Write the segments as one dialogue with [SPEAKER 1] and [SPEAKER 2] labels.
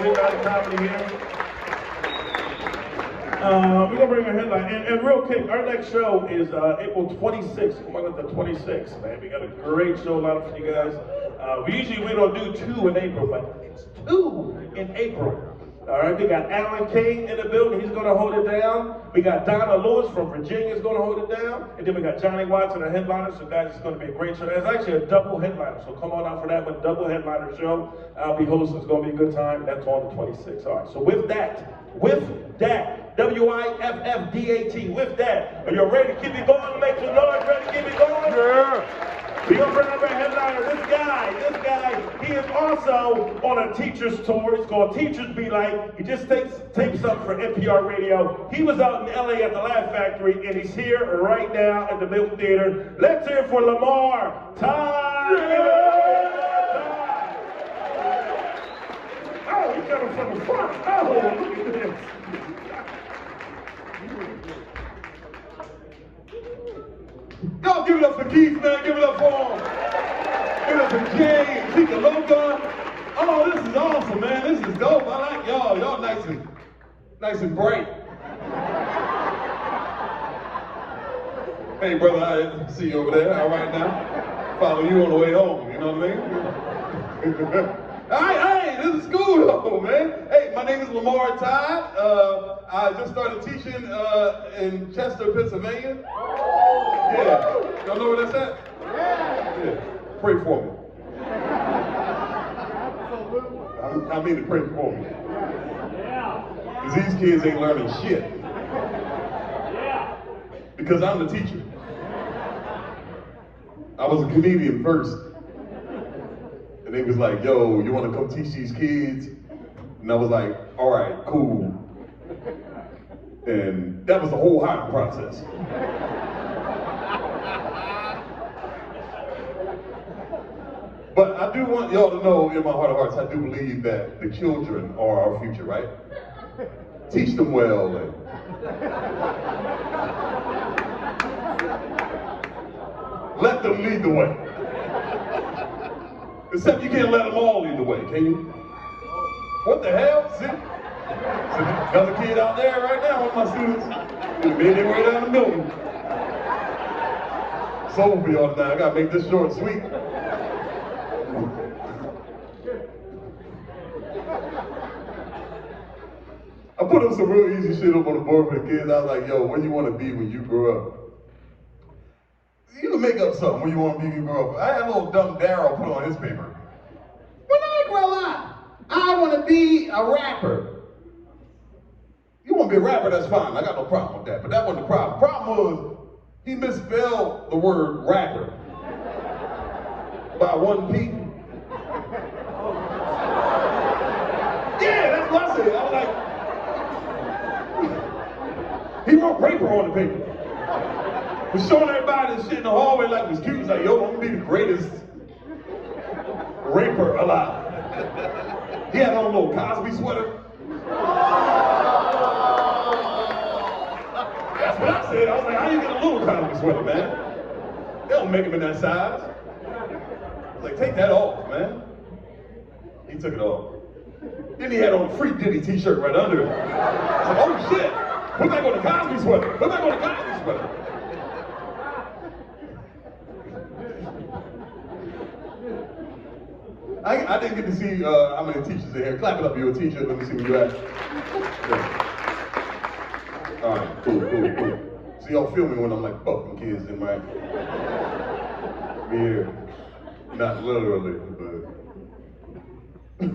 [SPEAKER 1] Standup Comedy here. We're gonna bring a headline, and real quick, our next show is April 26th. Come on up to 26th, man. We got a great show lined up for you guys. We don't do 2 in April, but it's 2 in April. All right, we got Alan King in the building. He's gonna hold it down. We got Donna Lewis from Virginia is gonna hold it down, and then we got Johnny Watson, the headliner. So guys, it's gonna be a great show. It's actually a double headliner, so come on out for that one. Double headliner show. I'll be hosting. It's gonna be a good time. That's on the 26th. All right. So with that, WIFFDAT. With that, are you ready to keep it going? Make some noise. Ready to keep it going?
[SPEAKER 2] Yeah.
[SPEAKER 1] We're gonna bring up our headliner. This guy, he is also on a teacher's tour. It's called Teachers Be Like. He just tapes something for NPR Radio. He was out in LA at the Laugh Factory, and he's here right now at the Milton Theater. Let's hear it for Lamar Todd. Oh, he's coming from the front. Oh, look at this.
[SPEAKER 2] Y'all give it up for Keith, man. Give it up for him. Give it up for James, Keith Loca. Oh, this is awesome, man. This is dope. I like y'all. Y'all nice and bright. Hey, brother, I see you over there. All right now. Follow you on the way home. You know what I mean? Hey, this is cool though, man. Hey, my name is Lamar Todd. I just started teaching in Chester, Pennsylvania. Yeah. Y'all know where that's at? Yeah. Pray for me. I mean to pray for me. Because these kids ain't learning shit. Because I'm the teacher. I was a comedian first. And they was like, yo, you want to come teach these kids? And I was like, all right, cool. And that was the whole hiring process. But I do want y'all to know, in my heart of hearts, I do believe that the children are our future, right? Teach them well and let them lead the way. Except you can't let them all lead the way, can you? What the hell? See? Another kid out there right now, one of my students, made their way down the building. So for y'all tonight, I gotta make this short and sweet. I put up some real easy shit up on the board for the kids. I was like, yo, what do you want to be when you grow up? You can make up something when you want to be when you grow up. I had a little dumb Darryl put on his paper. When I grow up, I want to be a rapper. You want to be a rapper, that's fine. I got no problem with that. But that wasn't the problem. The problem was he misspelled the word rapper by 1 P. Yeah, that's what I said. I was like, he wrote raper on the paper. Was showing everybody this shit in the hallway like it was cute. He's like, yo, I'm gonna be the greatest raper alive. He had on a little Cosby sweater. That's what I said. I was like, how you get a little Cosby sweater, man? They don't make him in that size. I was like, take that off, man. He took it off. Then he had on a Free Diddy t-shirt right under it. I was like, oh shit, put back on the Cosby sweater. Put back on the Cosby sweater. I didn't get to see how many teachers are here. Clap it up, you're a teacher. Let me see where you're at. Yeah. All right, cool. So y'all feel me when I'm like fucking kids in my here. Not literally, but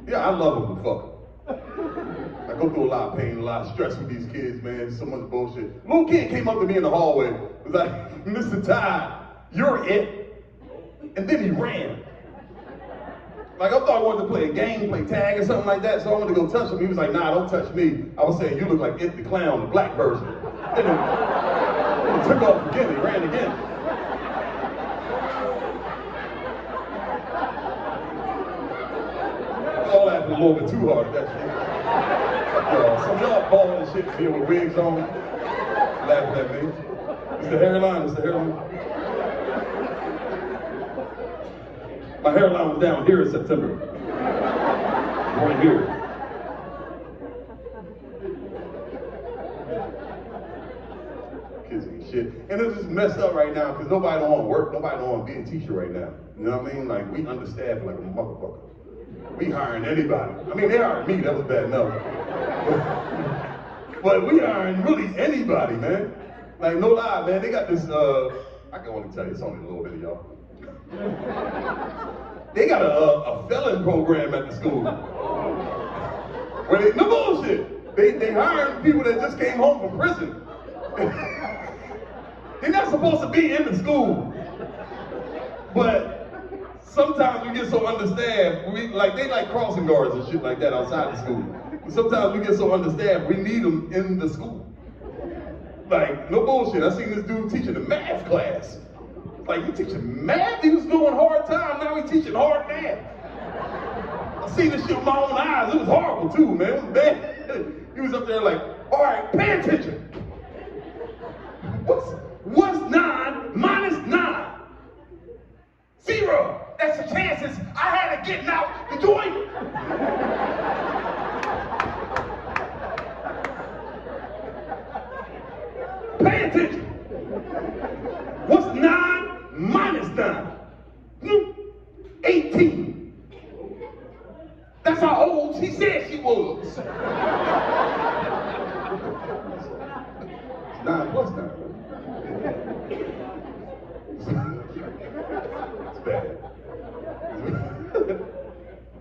[SPEAKER 2] yeah, I love them to fuck. I go through a lot of pain, a lot of stress with these kids, man. So much bullshit. Little kid came up to me in the hallway. Was like, Mr. Todd, you're it. And then he ran. Like I thought I wanted to play a game, play tag or something like that, so I wanted to go touch him. He was like, nah, don't touch me. I was saying, you look like It the Clown, the black version. And then he took off again, he ran again. All laughing a little bit too hard at that shit. Some of y'all balling and shit here with wigs on, laughing at me. It's the hairline, My hairline was down here in September. Right here. Kids ain't shit. And it's just messed up right now because nobody don't want to work. Nobody don't want to be a teacher right now. You know what I mean? Like, we understaffed like a motherfucker. We hiring anybody. I mean, they hired me. That was bad enough. But we hiring really anybody, man. Like, no lie, man. They got this, I can only tell you, it's only a little bit of y'all. They got a felon program at the school. Where they, no bullshit. They hiring people that just came home from prison. They're not supposed to be in the school. But sometimes we get so understaffed, they like crossing guards and shit like that outside the school. But sometimes we get so understaffed, we need them in the school. Like, no bullshit, I seen this dude teaching a math class. Like, he teaching math? He was doing hard time, now he's teaching hard math. I seen this shit with my own eyes, it was horrible too, man, it was bad. He was up there like, all right, pay attention. What's 9 minus 9? 0. That's the chances I had of getting out the joint. Pay attention. What's 9 minus 9? 18. That's how old she said she was. 9 plus 9. It's bad.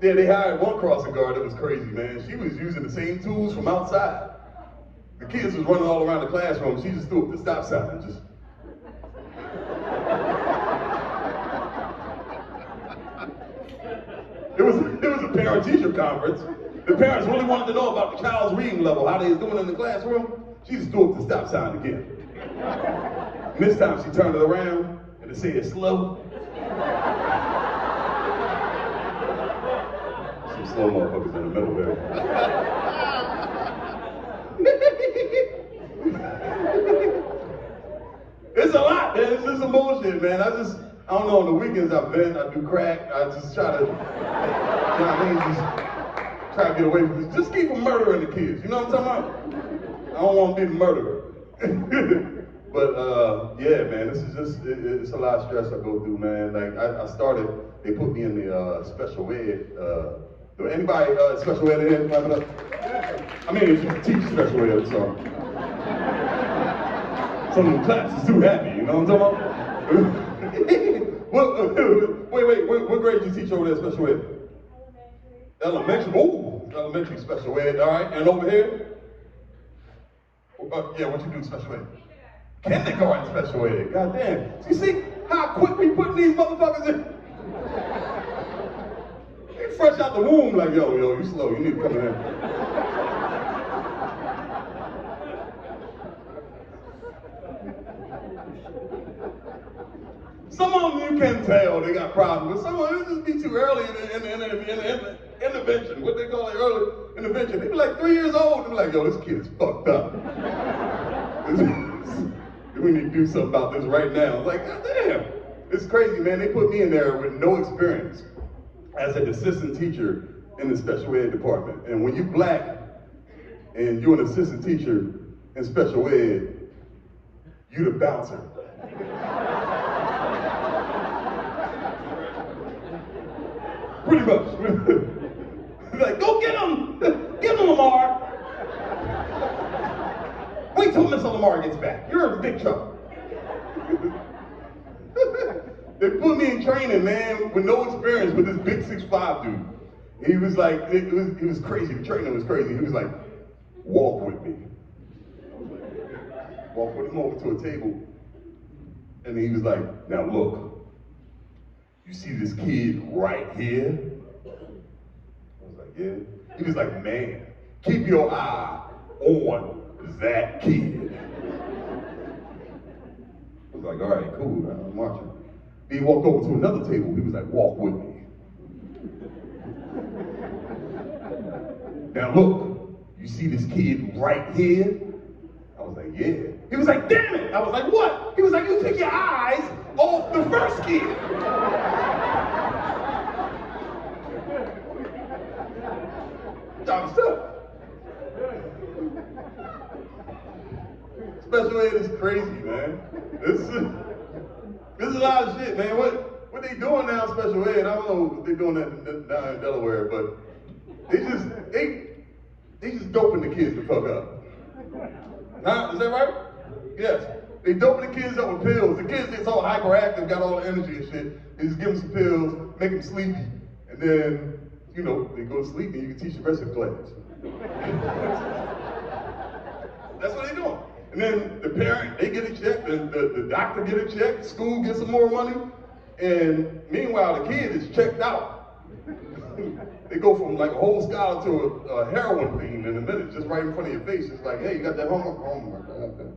[SPEAKER 2] Yeah, they hired one crossing guard that was crazy, man. She was using the same tools from outside. The kids was running all around the classroom. She just threw up the stop sign and just. It was a parent-teacher conference. The parents really wanted to know about the child's reading level, how they was doing in the classroom. She just threw up the stop sign again. And this time she turned it around and it said slow. Some slow motherfuckers in the middle there. It's a lot, man. It's just some bullshit, man. I don't know, on the weekends I do crack. I just try to, you know what I mean? Just try to get away from this. Just keep from murdering the kids. You know what I'm talking about? I don't want to be the murderer. But yeah, man, this is just, it's a lot of stress I go through, man. Like, they put me in the special ed. Anybody special ed in here? Clap it up. I mean, if you teach special ed, so. Some of the claps is too happy, you know what I'm talking about? Wait, what grade did you teach over there, special ed? Elementary. Oh, elementary special ed, all right. And over here? Yeah, what you do special ed? Kindergarten special ed, goddamn. You see how quick we putting these motherfuckers in? They fresh out the womb like, yo, you slow, you need to come in. Some of them you can tell they got problems, but some of them just be too early in the intervention. What they call it, early intervention. They be like 3 years old, they be like, yo, this kid is fucked up. We need to do something about this right now. Like, goddamn, it's crazy, man. They put me in there with no experience as an assistant teacher in the special ed department. And when you black and you're an assistant teacher in special ed, you the bouncer. Pretty much. Like, go get him! Get him, Lamar! Wait till Mr. Lamar gets back. You're in big trouble. They put me in training, man, with no experience with this big 6'5" dude. He was like, it was crazy. The training was crazy. He was like, walk with me. Walk with him over to a table. And he was like, now look. You see this kid right here? I was like, yeah. He was like, man, keep your eye on that kid. I was like, all right, cool, I'm watching. Then he walked over to another table. He was like, walk with me. Now look, you see this kid right here? I was like, yeah. He was like, damn it! I was like, what? He was like, you took your eyes off the first kid. Type of stuff. Special ed is crazy, man. This is a lot of shit, man. What they doing now, special ed? I don't know what they're doing that down in Delaware, but they just doping the kids the fuck up. Huh? Is that right? Yes. They doping the kids up with pills. The kids get so hyperactive, got all the energy and shit. They just give them some pills, make them sleepy, and then, you know, they go to sleep and you can teach the rest of the class. That's what they're doing. And then the parent, they get a check, the doctor get a check, school gets some more money, and meanwhile the kid is checked out. They go from like a whole scholar to a heroin fiend in a minute, just right in front of your face. It's like, hey, you got that homework? Oh my God.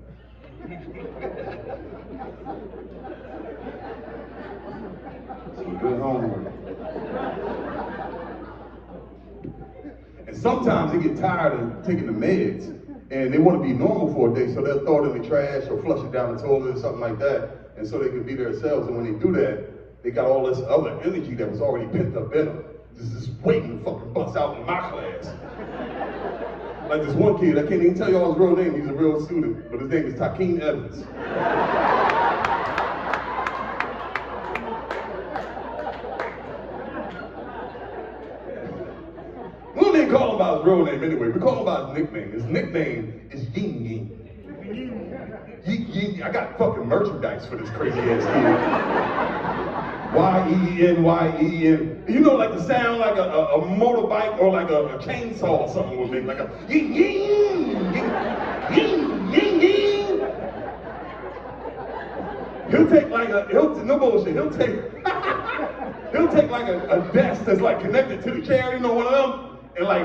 [SPEAKER 2] Some good homework. And sometimes they get tired of taking the meds and they want to be normal for a day, so they'll throw it in the trash or flush it down the toilet or something like that, and so they can be themselves. And when they do that, they got all this other energy that was already pent up in them, just waiting to fucking bust out in my class. Like this one kid, I can't even tell y'all his real name, he's a real student, but his name is Takeem Evans. We don't even call him by his real name anyway, we call him by his nickname. His nickname is Ying Ying. I got fucking merchandise for this crazy ass kid. Y-E-N-Y-E-N. You know, like the sound like a motorbike or like a chainsaw or something would make, like a ying ying ying ying ying. He'll take like no bullshit, he'll take like a desk that's like connected to the chair, you know, one of them, and like